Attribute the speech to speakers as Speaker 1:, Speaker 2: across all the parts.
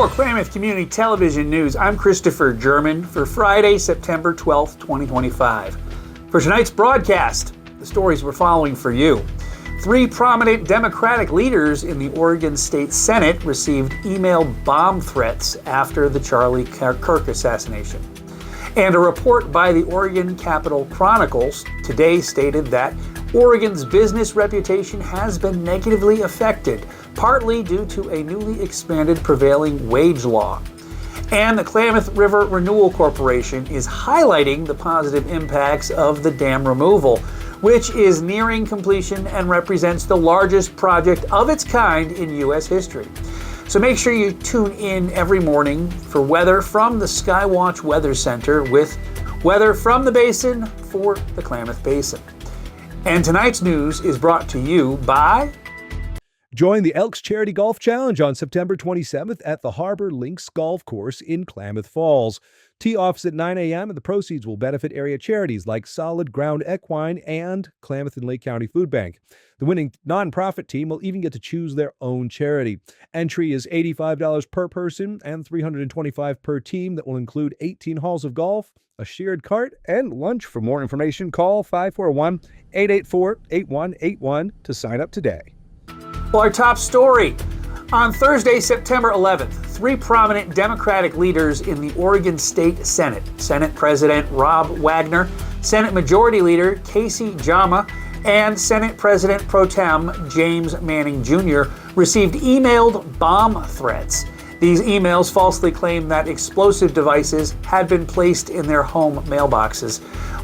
Speaker 1: For Klamath Community Television News, I'm Christopher German for Friday, September 12th, 2025. For tonight's broadcast, the stories we're following for you. 3 prominent Democratic leaders in the Oregon State Senate received email bomb threats after the Charlie Kirk assassination. And a report by the Oregon Capitol Chronicles today stated that Oregon's business reputation has been negatively affected, partly due to a newly expanded prevailing wage law. And the Klamath River Renewal Corporation is highlighting the positive impacts of the dam removal, which is nearing completion and represents the largest project of its kind in U.S. history. So make sure you tune in every morning for weather from the Skywatch Weather Center with weather from the basin for the Klamath Basin. And tonight's news is brought to you by...
Speaker 2: Join the Elks Charity Golf Challenge on September 27th at the Harbor Links Golf Course in Klamath Falls. Tee offs at 9 a.m. and the proceeds will benefit area charities like Solid Ground Equine and Klamath and Lake County Food Bank. The winning nonprofit team will even get to choose their own charity. Entry is $85 per person and $325 per team that will include 18 holes of golf, a shared cart, and lunch. For more information, call 541-884-8181 to sign up today.
Speaker 1: Well, our top story. On Thursday, September 11th, 3 prominent Democratic leaders in the Oregon State Senate, Senate President Rob Wagner, Senate Majority Leader Casey Jama, and Senate President Pro Tem James Manning Jr. received emailed bomb threats. These emails falsely claim that explosive devices had been placed in their home mailboxes.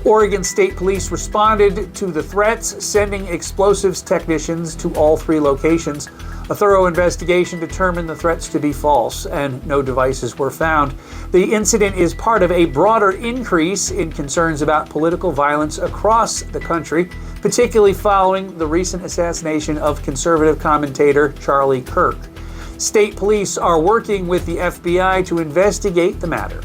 Speaker 1: Oregon State Police responded to the threats, sending explosives technicians to all 3 locations. A thorough investigation determined the threats to be false, and no devices were found. The incident is part of a broader increase in concerns about political violence across the country, particularly following the recent assassination of conservative commentator Charlie Kirk. State police are working with the FBI to investigate the matter.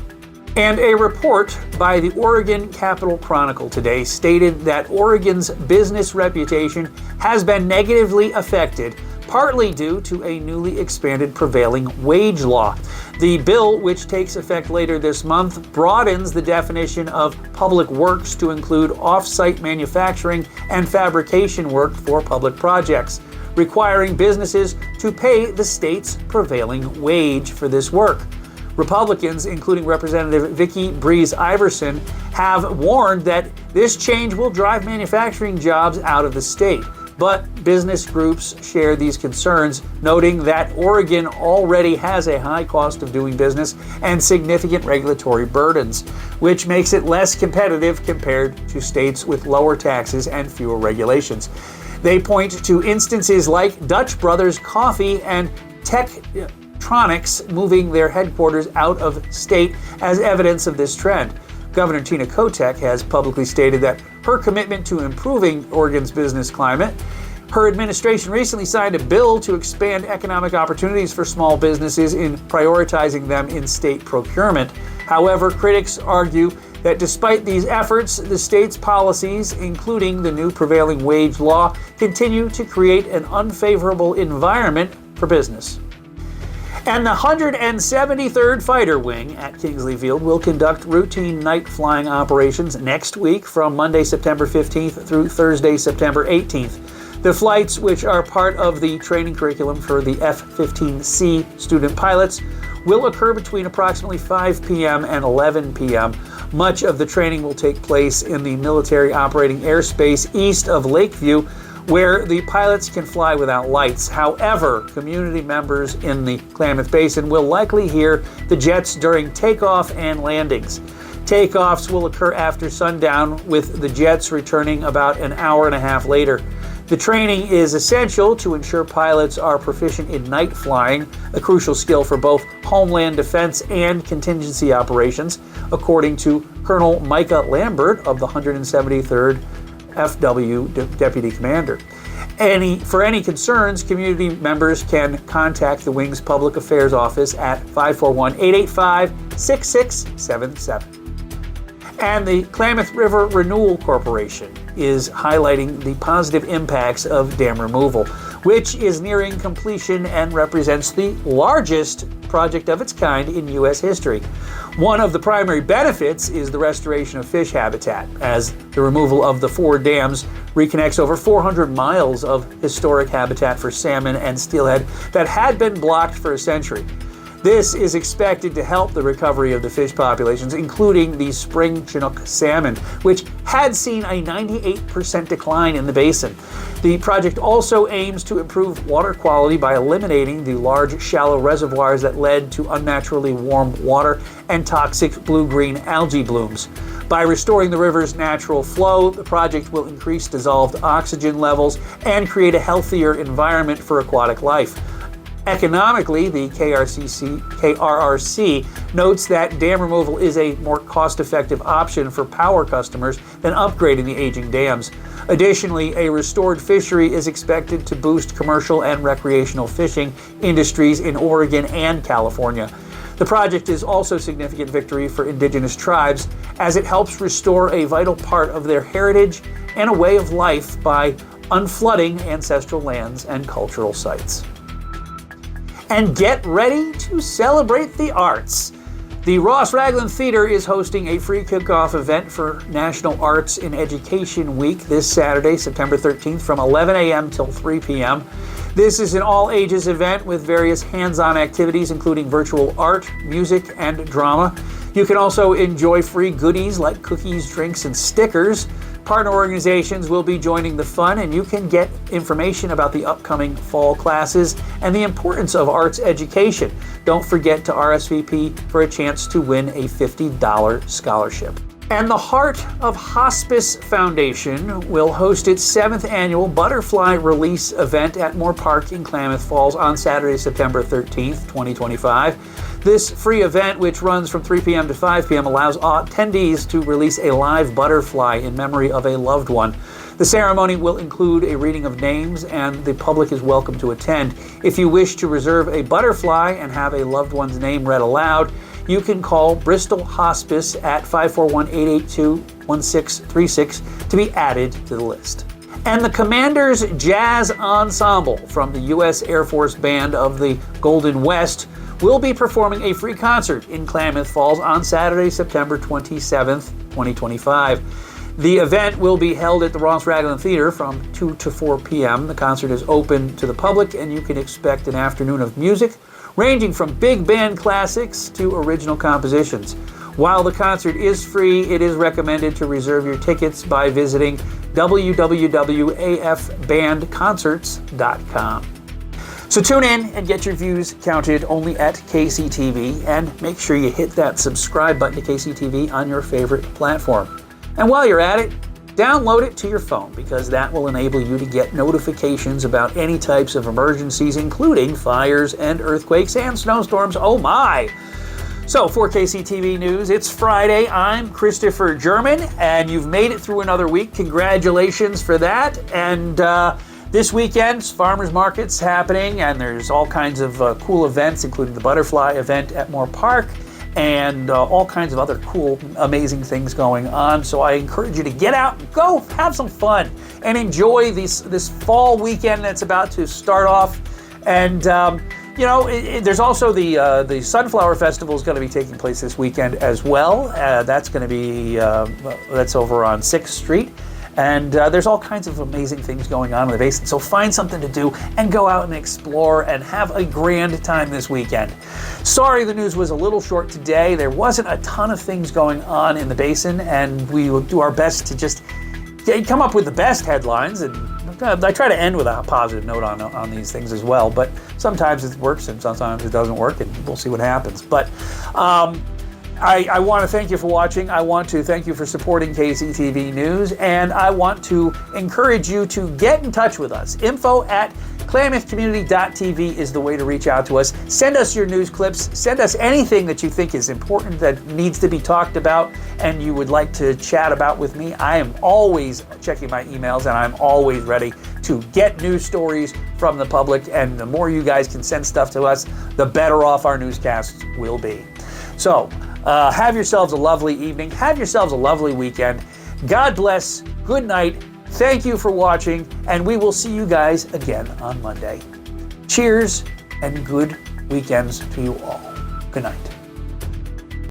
Speaker 1: And a report by the Oregon Capitol Chronicle today stated that Oregon's business reputation has been negatively affected, partly due to a newly expanded prevailing wage law. The bill, which takes effect later this month, broadens the definition of public works to include off-site manufacturing and fabrication work for public projects, requiring businesses to pay the state's prevailing wage for this work. Republicans, including Representative Vicky Breeze Iverson, have warned that this change will drive manufacturing jobs out of the state. But business groups share these concerns, noting that Oregon already has a high cost of doing business and significant regulatory burdens, which makes it less competitive compared to states with lower taxes and fewer regulations. They point to instances like Dutch Brothers Coffee and Tektronix moving their headquarters out of state as evidence of this trend. Governor Tina Kotek has publicly stated that her commitment to improving Oregon's business climate. Her administration recently signed a bill to expand economic opportunities for small businesses in prioritizing them in state procurement. However, critics argue that despite these efforts, the state's policies, including the new prevailing wage law, continue to create an unfavorable environment for business. And the 173rd Fighter Wing at Kingsley Field will conduct routine night flying operations next week from Monday, September 15th through Thursday, September 18th. The flights, which are part of the training curriculum for the F-15C student pilots, will occur between approximately 5 p.m. and 11 p.m. Much of the training will take place in the military operating airspace east of Lakeview, where the pilots can fly without lights. However, community members in the Klamath Basin will likely hear the jets during takeoff and landings. Takeoffs will occur after sundown, with the jets returning about an hour and a half later. The training is essential to ensure pilots are proficient in night flying, a crucial skill for both homeland defense and contingency operations, according to Colonel Micah Lambert of the 173rd FW Deputy Commander. For any concerns, community members can contact the Wing's Public Affairs Office at 541-885-6677. And the Klamath River Renewal Corporation is highlighting the positive impacts of dam removal. which is nearing completion and represents the largest project of its kind in U.S. history. One of the primary benefits is the restoration of fish habitat, as the removal of the 4 dams reconnects over 400 miles of historic habitat for salmon and steelhead that had been blocked for a century. This is expected to help the recovery of the fish populations, including the spring Chinook salmon, which had seen a 98% decline in the basin. The project also aims to improve water quality by eliminating the large, shallow reservoirs that led to unnaturally warm water and toxic blue-green algae blooms. By restoring the river's natural flow, the project will increase dissolved oxygen levels and create a healthier environment for aquatic life. Economically, the KRRC notes that dam removal is a more cost-effective option for power customers than upgrading the aging dams. Additionally, a restored fishery is expected to boost commercial and recreational fishing industries in Oregon and California. The project is also a significant victory for indigenous tribes, as it helps restore a vital part of their heritage and a way of life by unflooding ancestral lands and cultural sites. And get ready to celebrate the arts. The Ross Raglan Theater is hosting a free kickoff event for National Arts in Education Week this Saturday, September 13th, from 11 a.m. till 3 p.m. This is an all-ages event with various hands-on activities, including virtual art, music, and drama. You can also enjoy free goodies like cookies, drinks, and stickers. Partner organizations will be joining the fun, and you can get information about the upcoming fall classes and the importance of arts education. Don't forget to RSVP for a chance to win a $50 scholarship. And the Heart of Hospice Foundation will host its 7th annual Butterfly Release event at Moore Park in Klamath Falls on Saturday, September 13th, 2025. This free event, which runs from 3 p.m. to 5 p.m., allows attendees to release a live butterfly in memory of a loved one. The ceremony will include a reading of names, and the public is welcome to attend. If you wish to reserve a butterfly and have a loved one's name read aloud, you can call Bristol Hospice at 541-882-1636 to be added to the list. And the Commanders Jazz Ensemble from the U.S. Air Force Band of the Golden West will be performing a free concert in Klamath Falls on Saturday, September 27th, 2025. The event will be held at the Ross Raglan Theater from 2 to 4 p.m. The concert is open to the public, and you can expect an afternoon of music ranging from big band classics to original compositions. While the concert is free, it is recommended to reserve your tickets by visiting www.afbandconcerts.com. So tune in and get your views counted only at KCTV, and make sure you hit that subscribe button to KCTV on your favorite platform. And while you're at it, download it to your phone, because that will enable you to get notifications about any types of emergencies, including fires and earthquakes and snowstorms. Oh my! So for KCTV News, it's Friday. I'm Christopher German, and you've made it through another week. Congratulations for that. And this weekend, farmers market's happening, and there's all kinds of cool events, including the butterfly event at Moore Park, and all kinds of other cool, amazing things going on. So I encourage you to get out, go have some fun, and enjoy this fall weekend that's about to start off. And there's also the Sunflower Festival is going to be taking place this weekend as well. That's going to be that's over on 6th Street. And there's all kinds of amazing things going on in the basin. So find something to do and go out and explore and have a grand time this weekend. Sorry the news was a little short today. There wasn't a ton of things going on in the basin, and we will do our best to just come up with the best headlines. And I try to end with a positive note on these things as well. But sometimes it works and sometimes it doesn't work, and we'll see what happens. But I want to thank you for watching. I want to thank you for supporting KCTV News, and I want to encourage you to get in touch with us. info@klamathcommunity.tv is the way to reach out to us. Send us your news clips. Send us anything that you think is important, that needs to be talked about, and you would like to chat about with me. I am always checking my emails, and I'm always ready to get news stories from the public, and the more you guys can send stuff to us, the better off our newscasts will be. So, have yourselves a lovely evening. Have yourselves a lovely weekend. God bless. Good night. Thank you for watching, and we will see you guys again on Monday. Cheers and good weekends to you all. Good night.